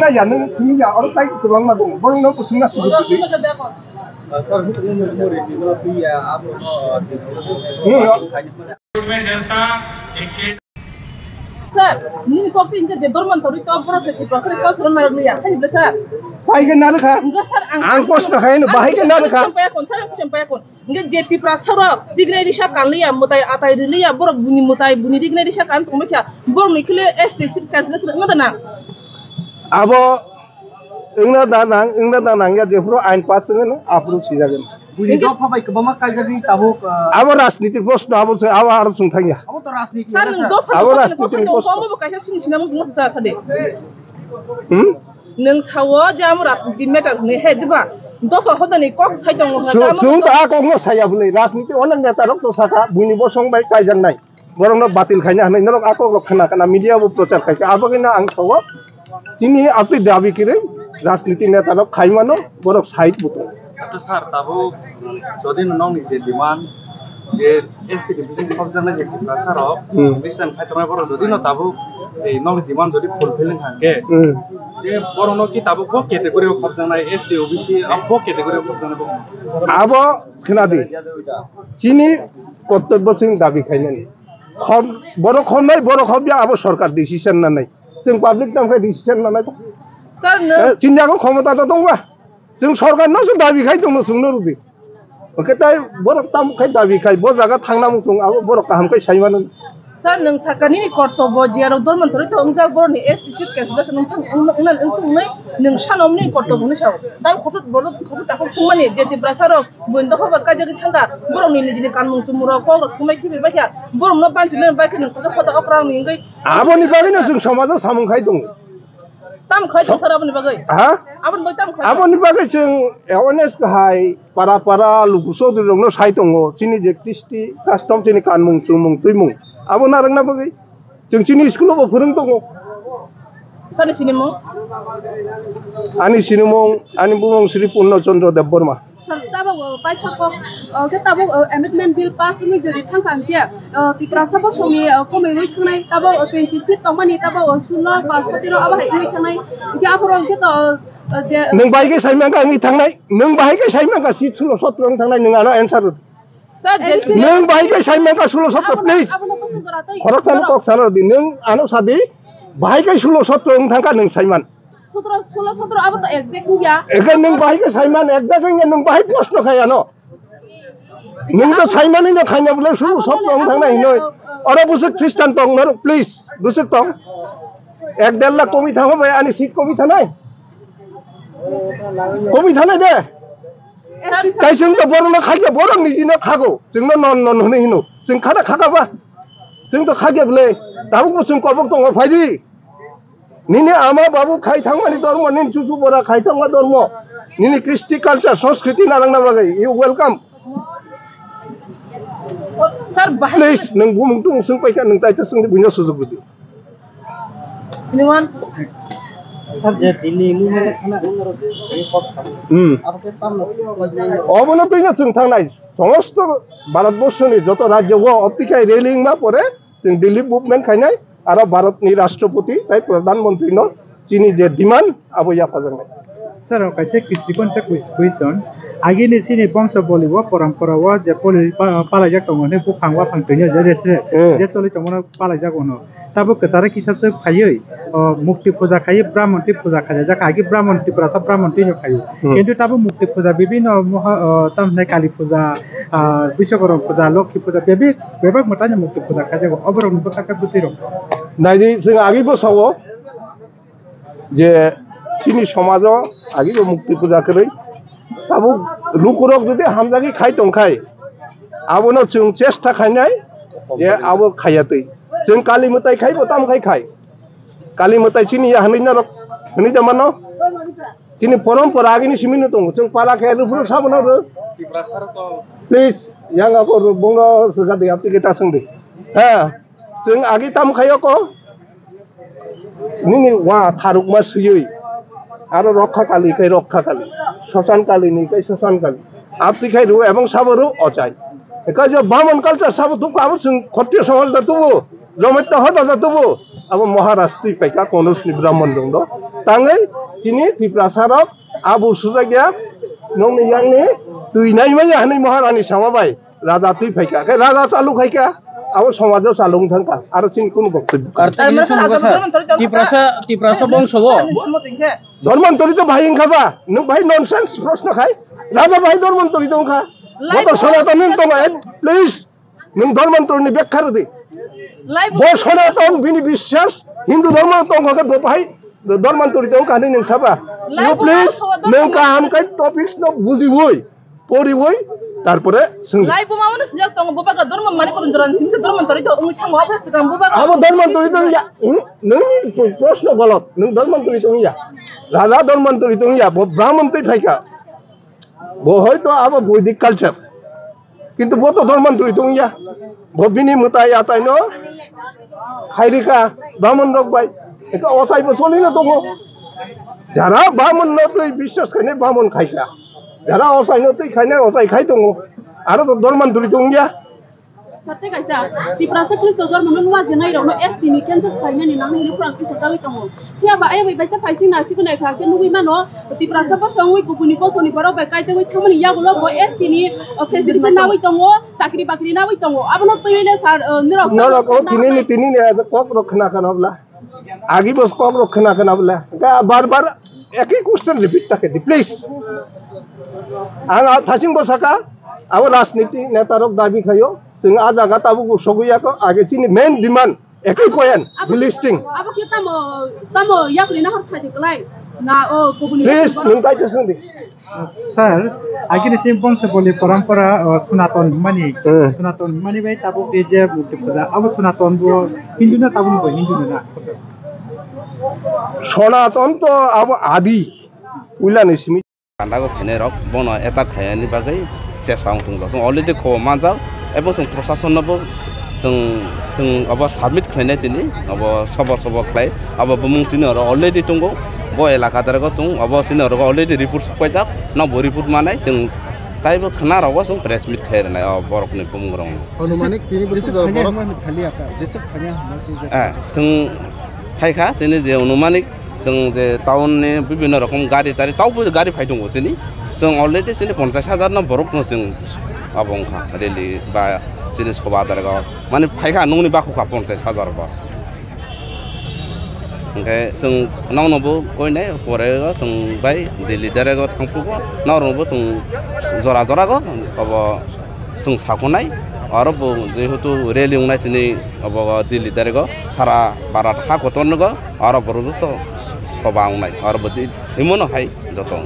na ya nang sini ya orang tai tu bang madung borong no kusuna sudu tu sir मुरी निगलो पिया आप Sir, ni ko tin je dorman tori to proses ki prokre culture na ya kai be sir pai ke na kha enggak sir ang pos na khain bahai ke na kha sampai kon sir sampai kon enggak jeti prasara digne di syakan liya mutai atai liya borok bunyi mutai bunyi digne di syakan ko mekya bor ni kle est sit kansle ngada na abo ingna da nang ya jefro ain pas ngen apru sijagen बुनी दो फबाय कबमा काजरी Tabo abo rajniti proshno abo abo ar sung thangya अब तो राजनीति sir do abo rajniti ko mo ka sin sin mo ngata sa khade nang sawo jam rajniti meter ne he diba do fa hodani ko sai dong sung ta ko ngo saya bule rajniti onang neta rok to saka buni bosong bai kaijang nai borong no batil khaina hanai norok akok rok khana kana media bu prochar khai abo kina ang sawo tini apni dabi kire rajniti neta rok khaimano borok sait buto अच्छा sir ताबो जदि नंनि जे demand जे ST division खबजाना जे sir recent फाइटमा बर जदि न ताबो ए नंनि डिमांड जदि फुलफिलिंग हाके जे बरनो कि ताबो को कैटेगरी अफ खबजाना एसटी ओबीसी अब को कैटेगरी अफ खबजाना abo khonadi chini কর্তব্য সিং দাবি খাইলেন খব বড় খননাই বড় খবয়া abo সরকার ডিসিশন না নাই जों পাবলিক নামখাই ডিসিশন না নাই sir no চিন্তাগো ক্ষমতাটা দংবা जों सरकार न जों दाबि खाय दंनो सोंनो रुबि ओके ताय बरक ताम खाय दाबि खाय ब जागा थांना मुं आबो बरक काहाम खाय सायमानो sir nang sakani ni kortobo jero dorman tori to ongja borni institute cancellation nang nang shanom ni kortobo ni saw dam khosut borot khosut ta sumani jeti brasaro bondo hoba kajagi thanga borom ni ni kanmung tumuro ko sumai khibe bakya borom no banchile bakya nang khoda okram ni ngai आबो नि बागै न जों समाजाव सामुं खाय दं tam khoi to sir aboni bagai हा abon bai tam khoi आबो नि बागै जों अवेरनेस खाय पारा पारा लुगुसो दंनो साय दङ चिनि जे क्रिस्टि कास्टम चिनि कानमुं तुमुं तुइमुं आबो नारंना बागै जों चिनि स्कुलाव फोरों दङ sir ni sinimo आनि सिनेमुं आनि बुमुं श्री पूर्ण चंद्र देव Burma sir tabo pai thako ke tabo amendment bill pass ni jodi thangkang tia ti prasa bo somi ko me wi khnai tabo 26 tomani tabo suno pass tiro aba hai wi khnai ke apro ke to नों बाहायगे सायमांगा आंनि थांनाय नों बाहायगे सायमांगा सि 16 17 थांनाय नों आनो answer sir jelsi नों बाहायगे सायमांगा 16 17 please abono to garatai खरक सानो कक सानो दि नों आनो सादि बाहायगे 16 17 थांगा नों सायमान 16 abo to exact ya एगे नों बाहायगे सायमान एक्जाक्ट नों बाहाय प्रश्न खायानो नों तो सायमानै न खायना बुले 16 17 थांनाय हिनो अरे बुसक ख्रिस्टान दं न प्लीज बुसक दं 1.5 लाख कमी थाङो बाय आनि सिट कमी थानाय कमी थानाय दे ताइ जों तो बरनो खागे बरन निजिनो खागौ जोंनो नन नन होनै हिनो जों खादा खागाबा जों तो खागे बुले दाबो गुसुं कबक दङ फायदि निनि आमा बाबु खाय थांमानि धर्म निनि सुसु बरा खाय थांमा धर्म निनि क्रिस्टि कालचार संस्कृति नालांना बागै यु वेलकाम sir bahai प्लीज नों बुमुं तुं सों पाइका नों ताइता सों बुइनो सुजुग बुदि anyone सर जे दिल्ली मुमे थाना उनरो जे रिपोर्ट सब अब के पाम अबनतैनो जों थांनाय समस्त भारतबर्षनि जत राज्य व अप्तिकाय रेलिं मा परे जों दिल्ली मुभमेन्ट खायनाय आरो भारतनि राष्ट्रपति ताइ प्रधानमन्त्री न चिनि जे डिमान्ड आबो या फाजंनाय सर कैसे किसी कौन सा क्वेश्चन आगे ने सीने बंश बोली वो परंपरा वो जे पोली पाला जाक तंग ने बुखांवा फांतैनो जे रेसे जे चले तंगनो पाला जाक नो ताबो कसारा किसासे खायै मुक्ति पूजा खायै ब्राह्मणति पूजा खायै जाक आगे ब्राह्मणति पूजा सब ब्राह्मणति न खायै किन्तु ताबो मुक्ति पूजा विभिन्न तमने काली पूजा विश्वकर्मा पूजा लक्ष्मी पूजा बेबे मताने मुक्ति पूजा खायै अबरन बकाका बुतिरो नायदि जों आगे बसावो जे चिनि समाजाव आगे मुक्ति पूजा करै ताबो लुकुरक जुदि हामजागि खाय तंखाय आबोनो जों चेष्टा खायनाय जे आबो खायातै जों काली मताय खाय बताम खाय काली मताय चिनि या हनै नरक हनै दमानो चिनि परम्परा आगिनि सिमिनो दङ जों पाला खाय रुफुर साबनो रो प्लीज यांगा को बंग सगा दे आपति केता संदे जों आगि ताम खायो को निनि वा थारुक मा सुयै आरो रक्षा काली खाय रक्षा काली श्मशान काली नि खाय श्मशान काली आपति खाय रु एवं साबरु अचाय एका जो बामन कल्चर साबु तुक आबो जों खत्रिय समाज दा तुबो जमेत हद दा तुबो abo Maharashtra paika konusni Brahman dong do tangai kini di prasarok abu sudagya nong yang ni tuinai maya hani Maharani samabai raja tui paika ke raja salu paika abo samajo salung thangka aro sini kun boktobbyo tiprasa bongso bo ধর্মান্তরি তো ভাই খাবা নু ভাই nonsense প্রশ্ন খাই রাজা ভাই ধর্মান্তরি তো খা বত সনাতন তো প্লিজ নু ধর্মান্তরি ব্যাখ্যা দি বো সনাতন বিনি বিশ্বাস হিন্দু ধর্ম তো খা ভাই ধর্মান্তরি তো কানি নু সাবা ইউ প্লিজ নু কা হামকাই টপিকস ন বুঝিবই পড়িবই তারপরে লাইভ মাউনে সুযোগ তো বুবাকা ধর্ম মানে কোন ধরন সিমতে ধর্মান্তরি তো উনি থাম অফিস কাম বুবাকা আবো ধর্মান্তরি তো ইয়া নু প্রশ্ন গলত নু ধর্মান্তরি তো ইয়া রাজা ধর্মান্তরি তো ইয়া ব্রাহ্মণ তৈ থাইকা বো হয়তো আবো বৈদিক কালচার কিন্তু বো তো ধর্মান্তরি তো ইয়া ভবিনি মুতাই আতাই ন খাইরিকা ব্রাহ্মণ রক বাই এটা অসাইব চলি না তো যারা ব্রাহ্মণ নতই বিশ্বাস খাইনে ব্রাহ্মণ খাইকা যারা অসাই নতই খাইনে অসাই খাই তো আর তো ধর্মান্তরি তো ইয়া Sate kaisa di prasa Kristo dor menun wa jenai ro no esti ni kenjo khaina ni nang ni kurang kisa tawi kamu kia ba ai bai sa faisi na si kunai kha ke nui mano di prasa pa songui kupuni ko soni baro ba kai te wi thamani ya gulo bo esti ni facility na wi tongo chakri bakri na wi tongo abono toile sar niro no ko tini ne kok রক্ষণা kan abla agi bos kok রক্ষণা kan abla ka bar bar একই question repeat থাকে দি please ang thasing bosaka abo রাজনীতি নেতারক দাবি খাইও जों आजागा ताबु सगैयाको आगे चिनि main demand एकै point listing abo kita tamo yakri na har thai klai na o kubuni please नों guys सोंदि Sir, agini sim bangsa boli parampara Sunaton mani bai tabu peje mukti puja abo Sunaton bo Hindu na tabu bo Hindu na सनातन तो अब आदि उलानि सिमि 간다고 걔네랑 뭐나 에딱 가야니 바gai 세상 동도 송 얼리드 코 만자 에버 송 프로세스는 뭐송 아바 사밋 걔네들이 아바 서버 클라이 아바 부뭉신어로 얼리드 동고 뭐 엘라카다라고 동 아바 신어로 얼리드 리포트 스코자 나 리포트 마나이 등 তাইব খানারাও 송 press meet খাইরনা বরকনি পুমগরং अनुमानिक তিনি বছর বরক खाली आता जैसे खाने मस्जिद जों फाइखा जोंनि जे अनुमानिक जों जे टाउननि বিভিন্ন রকম গাড়ি তারি তাওबो গাড়ি फाइदों जोंनि जों अलरेडि जोंनि 50,000 न बरकनो जों आबंखा रेलि बा जोंनि सभा दारगाव माने फाइखा नंनि बाखुखा 50,000 बा ओंखाय जों नावनोबो गयनाय परेगा जों बाय दिल्ली दारगाव थांफुगो नावनोबो जों जरा जरागो अब जों साखनाय आरो जेहेतु रेली उनाय जोंनि अब दिल्ली दारगाव सारा भारत हा गतनगो आरो बरजत सभा उनाय आरो बदि इमनो हाय जतो